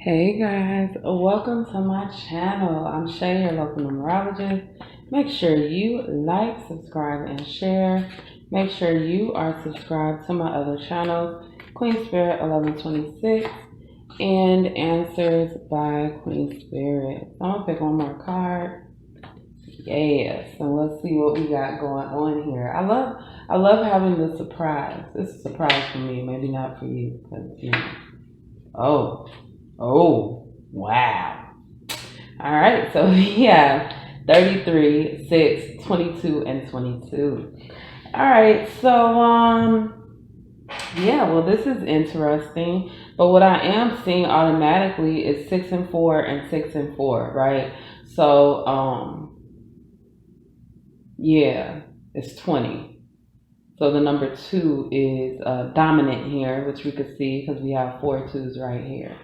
Hey guys, welcome to my channel. I'm Shay, your local numerologist. Make sure you like, subscribe, and share. Make sure you are subscribed to my other channels, Queen Spirit 1126 and Answers by Queen Spirit. So I'm gonna pick one more card. Yes, and let's see what we got going on here. I love having the surprise. It's a surprise for me, maybe not for you, because Oh, wow. All right, so we have 33, 6, 22, and 22. All right, so yeah, well, this is interesting. But what I am seeing automatically is 6 and 4 and 6 and 4, right? So yeah, it's 20. So the number 2 is dominant here, which we could see because we have 4 2s right here.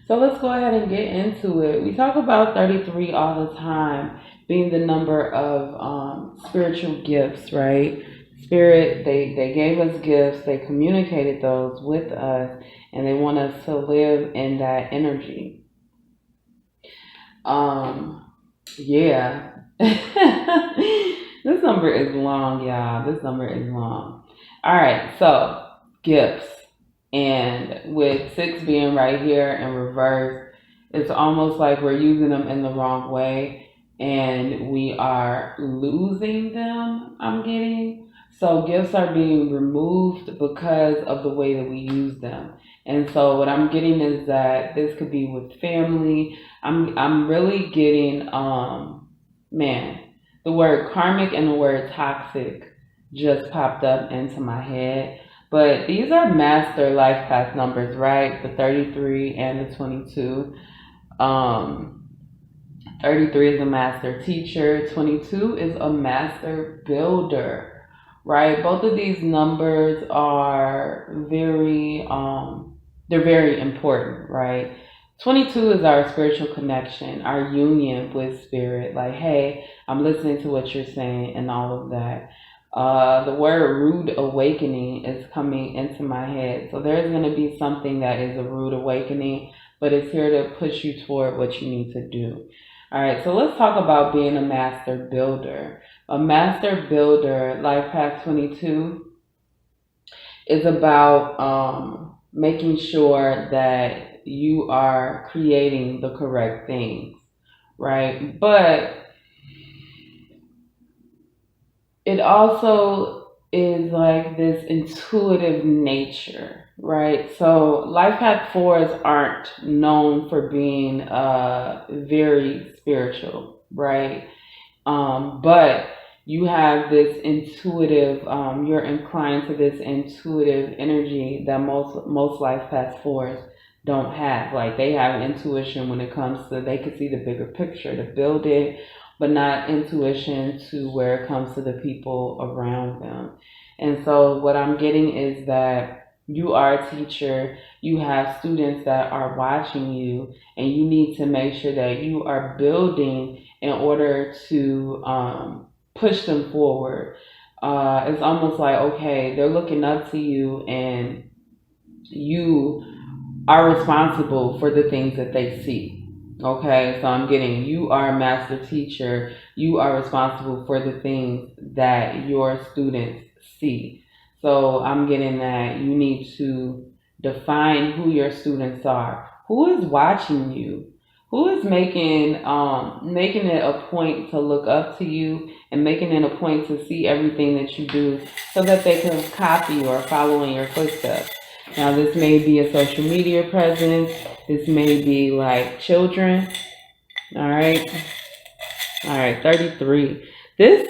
So let's go ahead and get into it. We talk about 33 all the time being the number of spiritual gifts, right? Spirit, they gave us gifts, they communicated those with us, and they want us to live in that energy. Yeah. This number is long, y'all. This number is long. All right, so gifts. And with 6 being right here in reverse, it's almost like we're using them in the wrong way and we are losing them, I'm getting. So gifts are being removed because of the way that we use them. And so what I'm getting is that this could be with family. I'm really getting man, the word karmic and the word toxic just popped up into my head. But these are master life path numbers, right? The 33 and the 22. 33 is a master teacher, 22 is a master builder, right? Both of these numbers are they're very important, right? 22 is our spiritual connection, our union with spirit. Like, hey, I'm listening to what you're saying and all of that. The word rude awakening is coming into my head. So there's going to be something that is a rude awakening, but it's here to push you toward what you need to do. All right, so let's talk about being a master builder. A master builder, Life Path 22, is about making sure that you are creating the correct things, right? But it also is like this intuitive nature, right? So life path fours aren't known for being very spiritual, right? But you have this intuitive, you're inclined to this intuitive energy that most life path fours don't have. Like they have intuition when it comes to they can see the bigger picture to build it, but not intuition to where it comes to the people around them. And so what I'm getting is that you are a teacher, you have students that are watching you, and you need to make sure that you are building in order to push them forward. It's almost like, okay, they're looking up to you and you are responsible for the things that they see. Okay, so I'm getting you are a master teacher. You are responsible for the things that your students see. So I'm getting that you need to define who your students are. Who is watching you? Who is making it a point to look up to you and making it a point to see everything that you do so that they can copy or follow in your footsteps? Now, this may be a social media presence. This may be like children. All right. All right, 33. This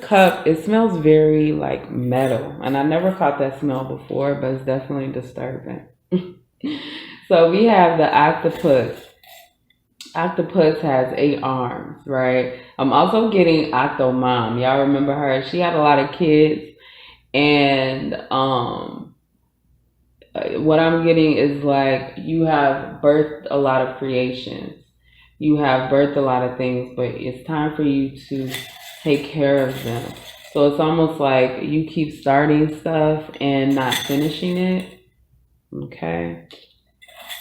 cup, it smells very like metal. And I never caught that smell before, but it's definitely disturbing. So we have the octopus. Octopus has 8 arms, right? I'm also getting Octomom. Y'all remember her? She had a lot of kids, and what I'm getting is like you have birthed a lot of creations. You have birthed a lot of things, but it's time for you to take care of them. So it's almost like you keep starting stuff and not finishing it. Okay.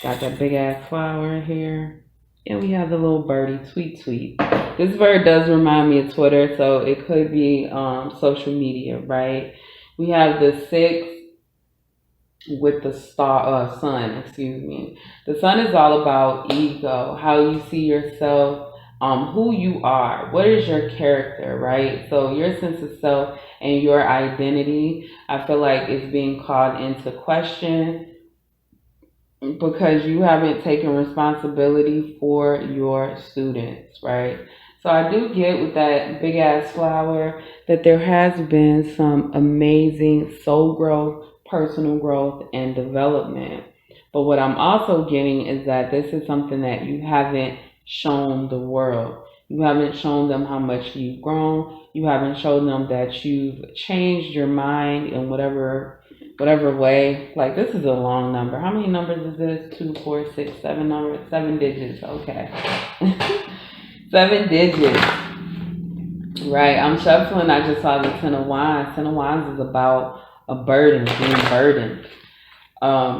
Got that big ass flower in here. And we have the little birdie, Tweet Tweet. This bird does remind me of Twitter, so it could be social media, right? We have the 6 with the sun, excuse me. The sun is all about ego, how you see yourself, who you are, what is your character, right? So your sense of self and your identity, I feel like is being called into question because you haven't taken responsibility for your students, right? So I do get with that big ass flower that there has been some amazing soul growth, personal growth, and development. But what I'm also getting is that this is something that you haven't shown the world. You haven't shown them how much you've grown. You haven't shown them that you've changed your mind in whatever way. Like, this is a long number. How many numbers is this? 2, 4, 6, 7 numbers? 7 digits. Okay. 7 digits. Right. I'm shuffling. I just saw the Ten of Wands. Ten of Wands is about a burden, being burdened.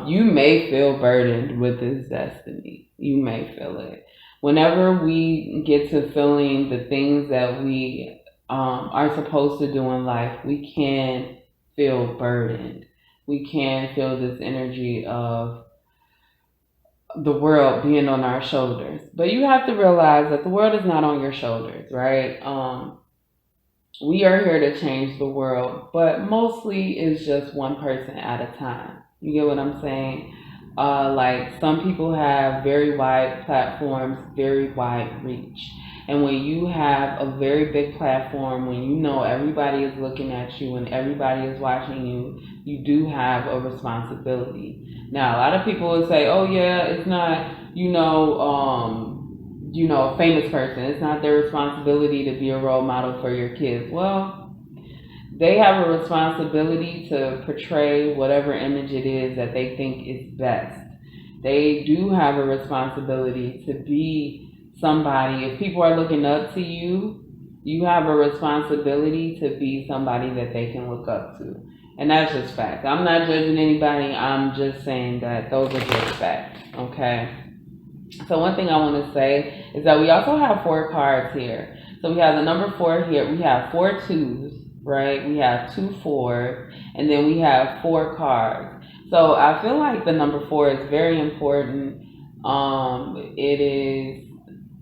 You may feel burdened with this destiny. You may feel it. Whenever we get to feeling the things that we are supposed to do in life, we can feel burdened. We can feel this energy of the world being on our shoulders. But you have to realize that the world is not on your shoulders, right? We are here to change the world, but mostly it's just one person at a time. You get what I'm saying? Like, some people have very wide platforms, very wide reach. And when you have a very big platform, when you know everybody is looking at you and everybody is watching you, you do have a responsibility. Now, a lot of people will say, oh yeah, it's not, a famous person. It's not their responsibility to be a role model for your kids. Well, they have a responsibility to portray whatever image it is that they think is best. They do have a responsibility to be somebody. If people are looking up to you, you have a responsibility to be somebody that they can look up to. And that's just fact. I'm not judging anybody. I'm just saying that those are just facts. Okay. So one thing I want to say is that we also have 4 cards here. So we have the number 4 here. We have 4 2s, right? We have 2 4s, and then we have 4 cards. So I feel like the number 4 is very important. It is,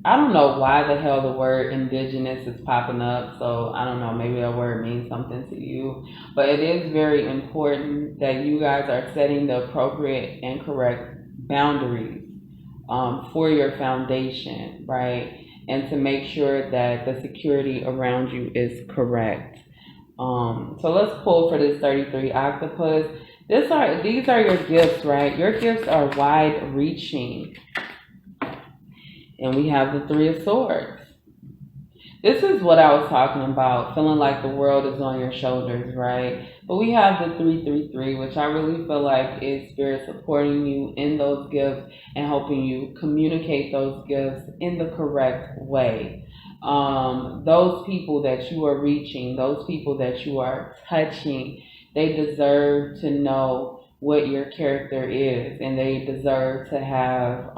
I don't know why the hell the word indigenous is popping up. So I don't know, maybe that word means something to you. But it is very important that you guys are setting the appropriate and correct boundaries for your foundation, right? And to make sure that the security around you is correct. So let's pull for this 33 octopus. These are your gifts, right? Your gifts are wide reaching. And we have the 3 of swords. This is what I was talking about, feeling like the world is on your shoulders, right? But we have the 333, which I really feel like is Spirit supporting you in those gifts and helping you communicate those gifts in the correct way. Those people that you are reaching, those people that you are touching, they deserve to know what your character is, and they deserve to have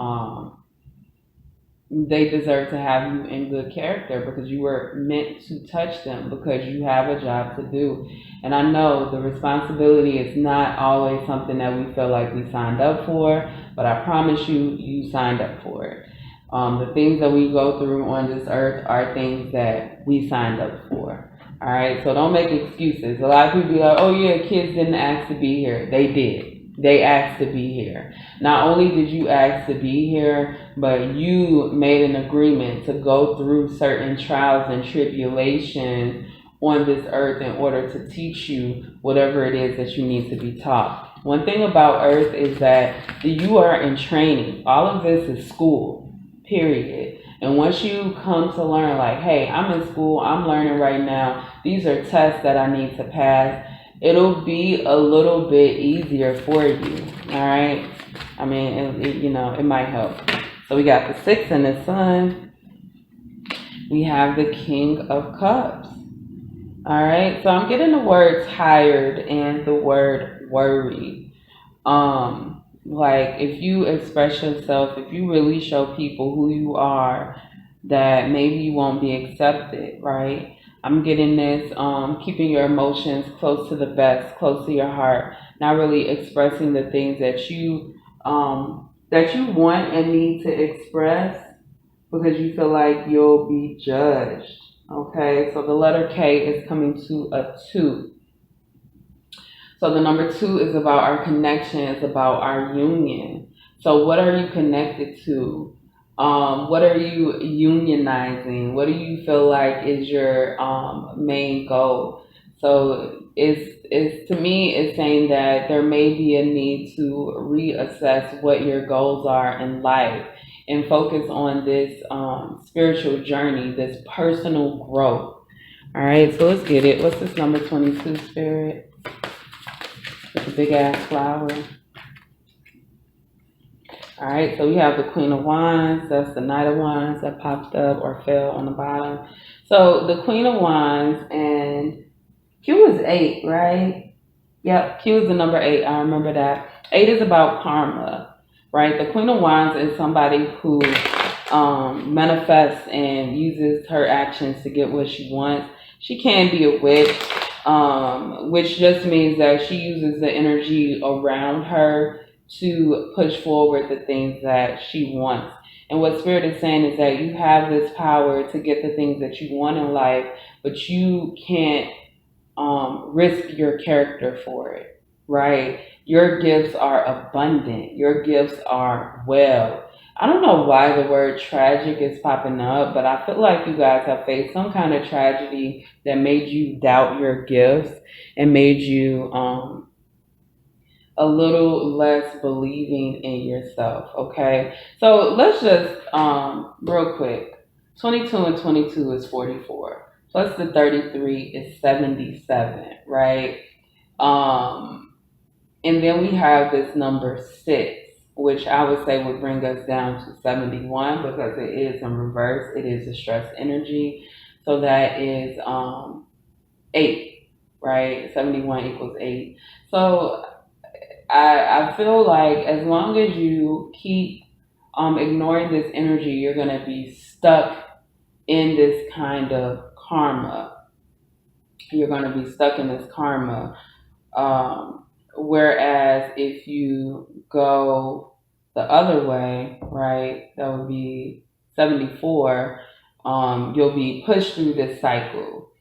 you in good character because you were meant to touch them, because you have a job to do. And I know the responsibility is not always something that we feel like we signed up for, but I promise you signed up for it. The things that we go through on this earth are things that we signed up for. All right, so don't make excuses. A lot of people be like, oh yeah, kids didn't ask to be here. They did. They asked to be here. Not only did you ask to be here, but you made an agreement to go through certain trials and tribulations on this earth in order to teach you whatever it is that you need to be taught. One thing about earth is that you are in training. All of this is school, period. And once you come to learn, like, hey, I'm in school, I'm learning right now, these are tests that I need to pass, it'll be a little bit easier for you, all right? I mean, it might help. So we got the 6 and the sun. We have the King of Cups, all right? So I'm getting the word tired and the word worried. like if you express yourself, if you really show people who you are, that maybe you won't be accepted, right? I'm getting this, keeping your emotions close to the vest, close to your heart, not really expressing the things that you want and need to express because you feel like you'll be judged. Okay, so the letter K is coming to a two. So the number two is about our connection, it's about our union. So what are you connected to? What are you unionizing? What do you feel like is your main goal? So it's to me it's saying that there may be a need to reassess what your goals are in life and focus on this spiritual journey, this personal growth. All right, so let's get it. What's this number 22, Spirit? With the big ass flower. All right, so we have the Queen of Wands. That's the Knight of Wands that popped up or fell on the bottom. So the Queen of Wands and Q is 8, right? Yep, Q is the number 8. I remember that. 8 is about karma, right? The Queen of Wands is somebody who manifests and uses her actions to get what she wants. She can be a witch, which just means that she uses the energy around her to push forward the things that she wants. And what Spirit is saying is that you have this power to get the things that you want in life, but you can't risk your character for it, right? Your gifts are abundant. Your gifts are well. I don't know why the word tragic is popping up, but I feel like you guys have faced some kind of tragedy that made you doubt your gifts and made you a little less believing in yourself, okay? So let's just, real quick, 22 and 22 is 44, plus the 33 is 77, right? And then we have this number 6, which I would say would bring us down to 71 because it is in reverse. It is a stress energy. So that is 8, right? 71 equals 8. So I feel like as long as you keep ignoring this energy, you're going to be stuck in this kind of karma. You're going to be stuck in this karma. Whereas if you go the other way, right, that would be 74, you'll be pushed through this cycle.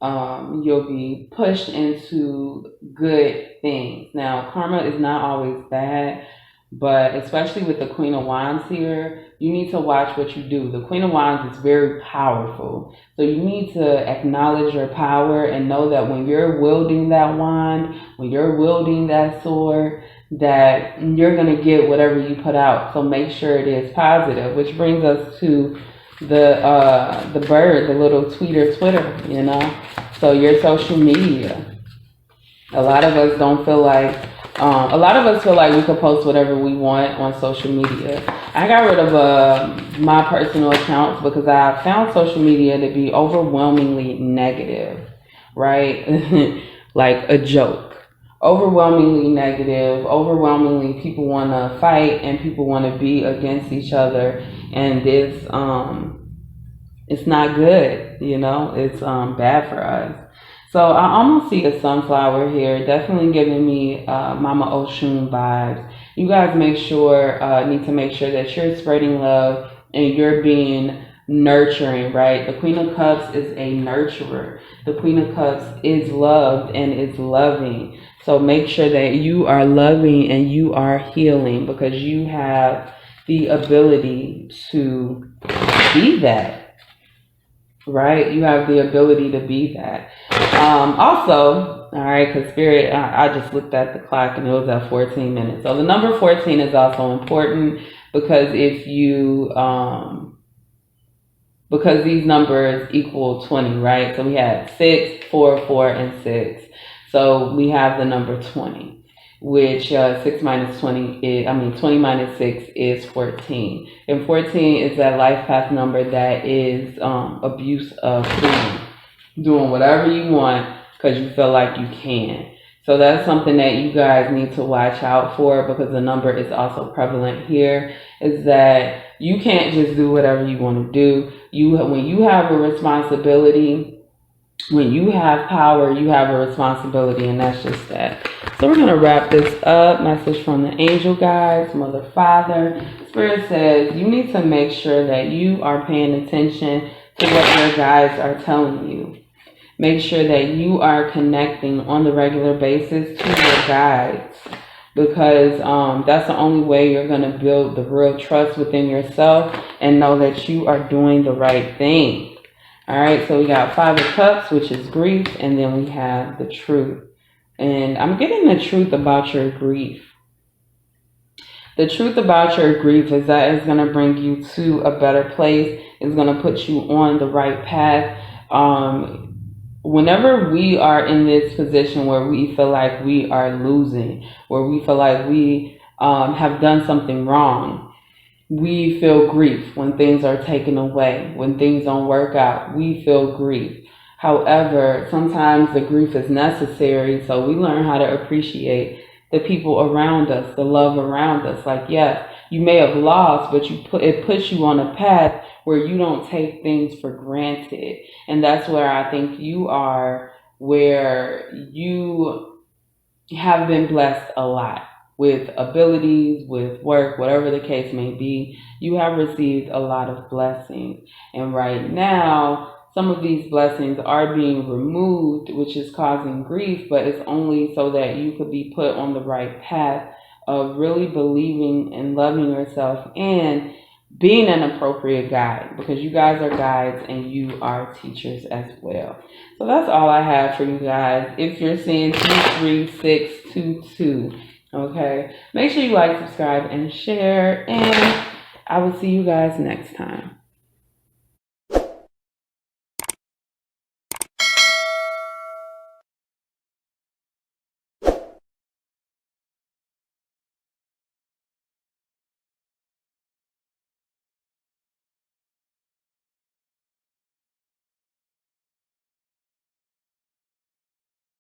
You'll be pushed into good things. Now, karma is not always bad, but especially with the Queen of Wands here, you need to watch what you do. The Queen of Wands is very powerful. So you need to acknowledge your power and know that when you're wielding that wand, when you're wielding that sword, that you're going to get whatever you put out. So make sure it is positive, which brings us to the bird, the little tweeter Twitter, you know. So your social media. A lot of us don't feel like a lot of us feel like we could post whatever we want on social media. I got rid of my personal accounts because I found social media to be overwhelmingly negative, right? Like a joke. Overwhelmingly negative, overwhelmingly people want to fight and people want to be against each other, and this it's not good, you know. It's bad for us. So I almost see a sunflower here, definitely giving me Mama Oshun vibes. You guys need to make sure that you're spreading love and you're being nurturing, right? The Queen of Cups is a nurturer. The Queen of Cups is loved and is loving. So make sure that you are loving and you are healing because you have the ability to be that. Right? You have the ability to be that. Also, all right, because Spirit, I just looked at the clock and it was at 14 minutes. So the number 14 is also important because if you, because these numbers equal 20, right? So we had 6, 4, 4, and 6. So we have the number 20, which 6 minus 20 is, 20 minus 6 is 14. And 14 is that life path number that is abuse of freedom. Doing whatever you want because you feel like you can. So that's something that you guys need to watch out for, because the number is also prevalent here, is that you can't just do whatever you want to do. When you have a responsibility, when you have power, you have a responsibility, and that's just that. So we're going to wrap this up. Message from the angel guides, Mother, Father. Spirit says you need to make sure that you are paying attention to what your guides are telling you. Make sure that you are connecting on the regular basis to your guides, because that's the only way you're going to build the real trust within yourself and know that you are doing the right thing. All right, so we got Five of Cups, which is grief, and then we have the truth. And I'm getting the truth about your grief. The truth about your grief is that it's going to bring you to a better place. It's going to put you on the right path. Whenever we are in this position where we feel like we are losing, where we feel like we have done something wrong, we feel grief. When things are taken away, when things don't work out, we feel grief. However, sometimes the grief is necessary, so we learn how to appreciate the people around us, the love around us. Like, yes, you may have lost, but it puts you on a path where you don't take things for granted. And that's where I think you are, where you have been blessed a lot with abilities, with work, whatever the case may be. You have received a lot of blessings. And right now, some of these blessings are being removed, which is causing grief, but it's only so that you could be put on the right path of really believing and loving yourself and being an appropriate guide, because you guys are guides and you are teachers as well. So that's all I have for you guys. If you're seeing 23622, okay, make sure you like, subscribe, and share, and I will see you guys next time.